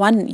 1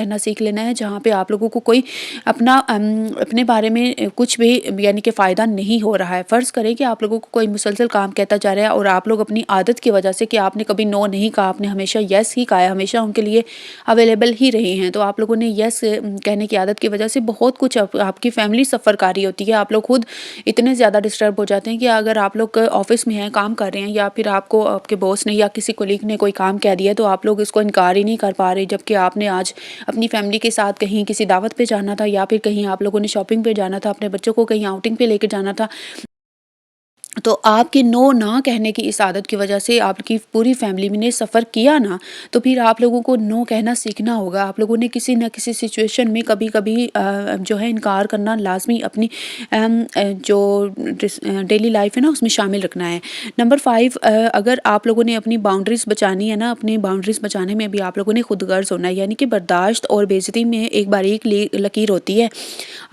کہنا سیکھ لینا ہے جہاں پہ آپ لوگوں کو کوئی اپنے بارے میں کچھ بھی یعنی کہ فائدہ نہیں ہو رہا ہے۔ فرض کریں کہ آپ لوگوں کو کوئی مسلسل کام کہتا جا رہا ہے اور آپ لوگ اپنی عادت کی وجہ سے کہ آپ نے کبھی نو نہیں کہا، آپ نے ہمیشہ یس ہی کہا ہے، ہمیشہ ان کے لیے اویلیبل ہی رہے ہیں، تو آپ لوگوں نے یس کہنے کی عادت کی وجہ سے بہت کچھ آپ کی فیملی سفر کاری ہوتی ہے۔ آپ لوگ خود اتنے زیادہ ڈسٹرب ہو جاتے ہیں کہ اگر آپ لوگ آفس میں ہیں، کام کر رہے ہیں، یا پھر آپ کو آپ کے باس نے یا کسی کولیگ نے کوئی کام کہہ دیا تو آپ لوگ اس کو انکار ہی نہیں کر پا رہے، جبکہ آپ نے آج اپنی فیملی کے ساتھ کہیں کسی دعوت پہ جانا تھا، یا پھر کہیں آپ لوگوں نے شاپنگ پہ جانا تھا، اپنے بچوں کو کہیں آؤٹنگ پہ لے کے جانا تھا۔ تو آپ کے نو نہ کہنے کی اس عادت کی وجہ سے آپ کی پوری فیملی میں نے سفر کیا نا، تو پھر آپ لوگوں کو نو کہنا سیکھنا ہوگا۔ آپ لوگوں نے کسی نہ کسی سچویشن میں کبھی کبھی جو ہے انکار کرنا لازمی اپنی جو ڈیلی لائف ہے نا اس میں شامل رکھنا ہے۔ نمبر 5، اگر آپ لوگوں نے اپنی باؤنڈریز بچانی ہے نا، اپنی باؤنڈریز بچانے میں بھی آپ لوگوں نے خود غرض ہونا ہے، یعنی کہ برداشت اور بے عزتی میں ایک باریک لکیر ہوتی ہے۔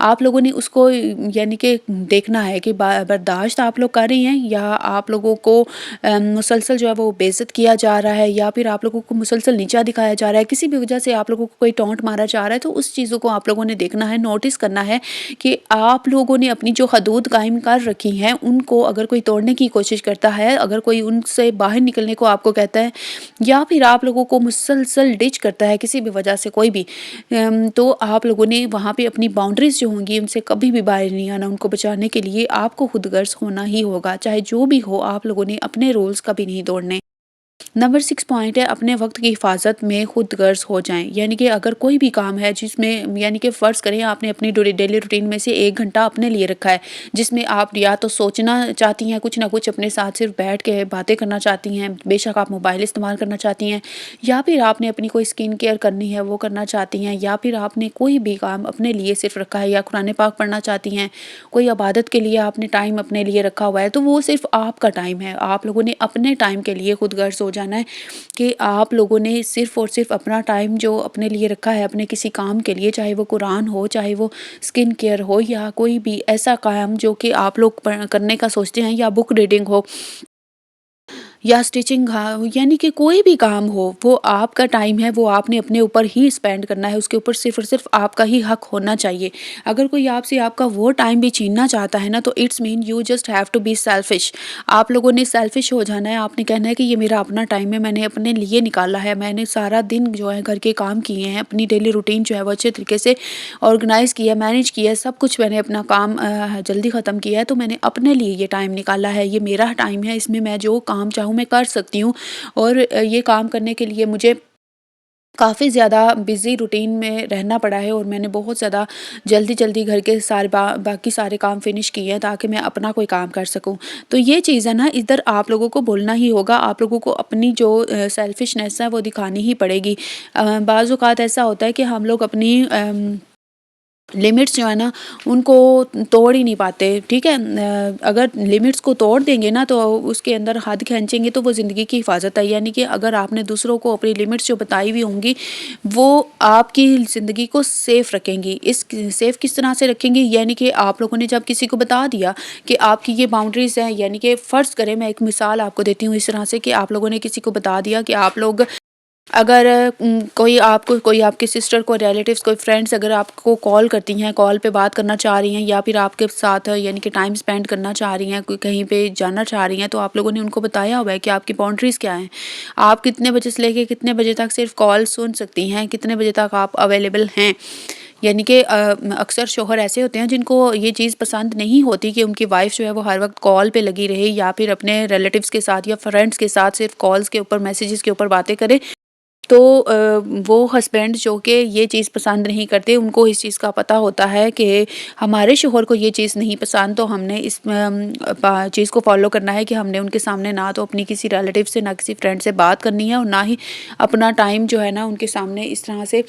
آپ لوگوں نے اس کو یعنی کہ دیکھنا ہے کہ برداشت آپ لوگ کر رہے ہیں یا آپ لوگوں کو مسلسل جو ہے وہ بے عزت کیا جا رہا ہے، یا پھر آپ لوگوں کو مسلسل نیچا دکھایا جا رہا ہے، کسی بھی وجہ سے آپ لوگوں کو کوئی ٹونٹ مارا جا رہا ہے، تو اس چیزوں کو آپ لوگوں نے دیکھنا ہے، نوٹس کرنا ہے کہ آپ لوگوں نے اپنی جو حدود قائم کر رکھی ہیں ان کو اگر کوئی توڑنے کی کوشش کرتا ہے، اگر کوئی ان سے باہر نکلنے کو آپ کو کہتا ہے، یا پھر آپ لوگوں کو مسلسل ڈچ کرتا ہے کسی بھی وجہ سے کوئی بھی، تو آپ لوگوں نے وہاں پہ اپنی باؤنڈریز جو ہوں گی ان سے کبھی بھی باہر نہیں آنا۔ ان کو بچانے کے لیے آپ کو خود غرض ہونا ہی ہوگا، چاہے جو بھی ہو، آپ لوگوں نے اپنے رولز کبھی نہیں توڑنے۔ نمبر 6 پوائنٹ ہے، اپنے وقت کی حفاظت میں خود غرض ہو جائیں، یعنی کہ اگر کوئی بھی کام ہے جس میں یعنی کہ فرض کریں آپ نے اپنی ڈیلی روٹین میں سے 1 گھنٹہ اپنے لیے رکھا ہے، جس میں آپ یا تو سوچنا چاہتی ہیں، کچھ نہ کچھ اپنے ساتھ صرف بیٹھ کے باتیں کرنا چاہتی ہیں، بے شک آپ موبائل استعمال کرنا چاہتی ہیں، یا پھر آپ نے اپنی کوئی اسکن کیئر کرنی ہے وہ کرنا چاہتی ہیں، یا پھر آپ نے کوئی بھی کام اپنے لیے صرف رکھا ہے، یا قرآن پاک پڑھنا چاہتی ہیں، کوئی عبادت کے لیے آپ نے ٹائم اپنے لیے رکھا ہوا ہے، تو وہ صرف آپ کا ٹائم ہے۔ آپ لوگوں نے اپنے ٹائم کے لیے خود غرض ہو جانا ہے کہ آپ لوگوں نے صرف اور صرف اپنا ٹائم جو اپنے لیے رکھا ہے اپنے کسی کام کے لیے، چاہے وہ قرآن ہو، چاہے وہ اسکن کیئر ہو، یا کوئی بھی ایسا کام جو کہ آپ لوگ کرنے کا سوچتے ہیں، یا بک ریڈنگ ہو، یا اسٹیچنگ، یعنی کہ کوئی بھی کام ہو، وہ آپ کا ٹائم ہے، وہ آپ نے اپنے اوپر ہی اسپینڈ کرنا ہے، اس کے اوپر صرف اور صرف آپ کا ہی حق ہونا چاہیے۔ اگر کوئی آپ سے آپ کا وہ ٹائم بھی چھیننا چاہتا ہے نا، تو it's mean you just have to be selfish. آپ لوگوں نے سیلفش ہو جانا ہے، آپ نے کہنا ہے کہ یہ میرا اپنا ٹائم ہے، میں نے اپنے لیے نکالا ہے، میں نے سارا دن جو ہے گھر کے کام کیے ہیں، اپنی ڈیلی روٹین جو ہے وہ اچھے طریقے سے آرگنائز کیا، مینیج کیا ہے، سب کچھ میں نے اپنا کام جلدی ختم کیا ہے، تو میں نے اپنے لیے یہ ٹائم نکالا ہے، یہ میرا ٹائم ہے، اس میں میں جو کام چاہوں میں کر سکتی ہوں، اور یہ کام کرنے کے لیے مجھے کافی زیادہ بزی روٹین میں رہنا پڑا ہے، اور میں نے بہت زیادہ جلدی گھر کے سارے باقی سارے کام فنش کیے ہیں تاکہ میں اپنا کوئی کام کر سکوں۔ تو یہ چیز ہے نا، ادھر آپ لوگوں کو بولنا ہی ہوگا، آپ لوگوں کو اپنی جو سیلفشنیس ہے وہ دکھانی ہی پڑے گی۔ بعض اوقات ایسا ہوتا ہے کہ ہم لوگ اپنی لمٹس جو ہے نا ان کو توڑ ہی نہیں پاتے، ٹھیک ہے۔ اگر لمٹس کو توڑ دیں گے نا تو اس کے اندر حد کھینچیں گے تو وہ زندگی کی حفاظت ہے، یعنی کہ اگر آپ نے دوسروں کو اپنی لمٹس جو بتائی ہوئی ہوں گی وہ آپ کی زندگی کو سیف رکھیں گی۔ اس سیف کس طرح سے رکھیں گی، یعنی کہ آپ لوگوں نے جب کسی کو بتا دیا کہ آپ کی یہ باؤنڈریز ہیں، یعنی کہ فرض کریں، میں ایک مثال آپ کو دیتی ہوں اس طرح سے کہ آپ لوگوں نے کسی کو بتا دیا کہ آپ لوگ اگر کوئی آپ کے سسٹر کو ریلیٹیوز کوئی فرینڈس اگر آپ کو کال کرتی ہیں، کال پہ بات کرنا چاہ رہی ہیں، یا پھر آپ کے ساتھ یعنی کہ ٹائم سپینڈ کرنا چاہ رہی ہیں، کوئی کہیں پہ جانا چاہ رہی ہیں، تو آپ لوگوں نے ان کو بتایا ہوا ہے کہ آپ کی باؤنڈریز کیا ہیں، آپ کتنے بجے سے لے کے کتنے بجے تک صرف کال سن سکتی ہیں، کتنے بجے تک آپ اویلیبل ہیں۔ یعنی کہ اکثر شوہر ایسے ہوتے ہیں جن کو یہ چیز پسند نہیں ہوتی کہ ان کی وائف جو ہے وہ ہر وقت کال پہ لگی رہے، یا پھر اپنے ریلیٹیوز کے ساتھ یا فرینڈس کے ساتھ صرف کالز کے اوپر میسیجز کے اوپر باتیں کرے۔ تو وہ ہسبینڈ جو کہ یہ چیز پسند نہیں کرتے، ان کو اس چیز کا پتہ ہوتا ہے کہ ہمارے شوہر کو یہ چیز نہیں پسند، تو ہم نے اس چیز کو فالو کرنا ہے کہ ہم نے ان کے سامنے نہ تو اپنی کسی ریلیٹیو سے نہ کسی فرینڈ سے بات کرنی ہے، اور نہ ہی اپنا ٹائم جو ہے نا ان کے سامنے اس طرح سے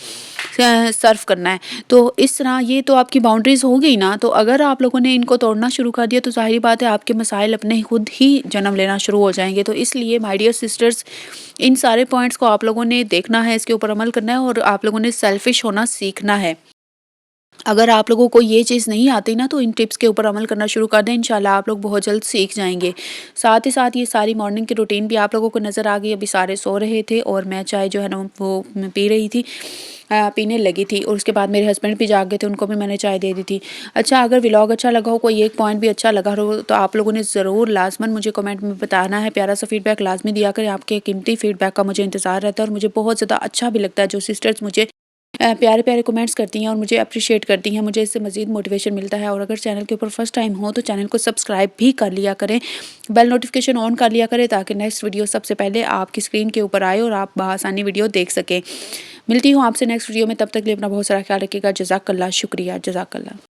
صرف کرنا ہے۔ تو اس طرح یہ تو آپ کی باؤنڈریز ہو گئی نا، تو اگر آپ لوگوں نے ان کو توڑنا شروع کر دیا تو ظاہری بات ہے آپ کے مسائل اپنے خود ہی جنم لینا شروع ہو جائیں گے۔ تو اس لیے مائی ڈیئر سسٹرز، ان سارے پوائنٹس کو آپ لوگوں نے دیکھنا ہے، اس کے اوپر عمل کرنا ہے، اور آپ لوگوں نے سیلفش ہونا سیکھنا ہے۔ اگر آپ لوگوں کو یہ چیز نہیں آتی نا تو ان ٹپس کے اوپر عمل کرنا شروع کر دیں، انشاءاللہ آپ لوگ بہت جلد سیکھ جائیں گے۔ ساتھ ہی ساتھ یہ ساری مارننگ کی روٹین بھی آپ لوگوں کو نظر آ گئی۔ ابھی سارے سو رہے تھے اور میں چائے جو ہے نا وہ پی رہی تھی، پینے لگی تھی، اور اس کے بعد میرے ہسبینڈ بھی جاگ گئے تھے، ان کو بھی میں نے چائے دے دی تھی۔ اچھا، اگر ولاگ اچھا لگا ہو، کوئی ایک پوائنٹ بھی اچھا لگا ہو تو آپ لوگوں نے ضرور لازماً مجھے کمنٹ میں بتانا ہے، پیارا سا فیڈ بیک لازمی دیا کریں۔ آپ کے قیمتی فیڈ بیک کا مجھے انتظار رہتا ہے اور مجھے بہت زیادہ اچھا بھی لگتا ہے جو سسٹرز مجھے پیارے پیارے کمنٹس کرتی ہیں اور مجھے اپریشیٹ کرتی ہیں، مجھے اس سے مزید موٹیویشن ملتا ہے۔ اور اگر چینل کے اوپر فرسٹ ٹائم ہو تو چینل کو سبسکرائب بھی کر لیا کریں، بیل نوٹیفیکیشن آن کر لیا کریں تاکہ نیکسٹ ویڈیو سب سے پہلے آپ کی اسکرین کے اوپر آئے اور آپ بآسانی ویڈیو دیکھ سکیں۔ ملتی ہوں آپ سے نیکسٹ ویڈیو میں، تب تک کے لیے اپنا بہت سارا خیال رکھیے گا۔ جزاک اللہ، شکریہ، جزاک اللہ۔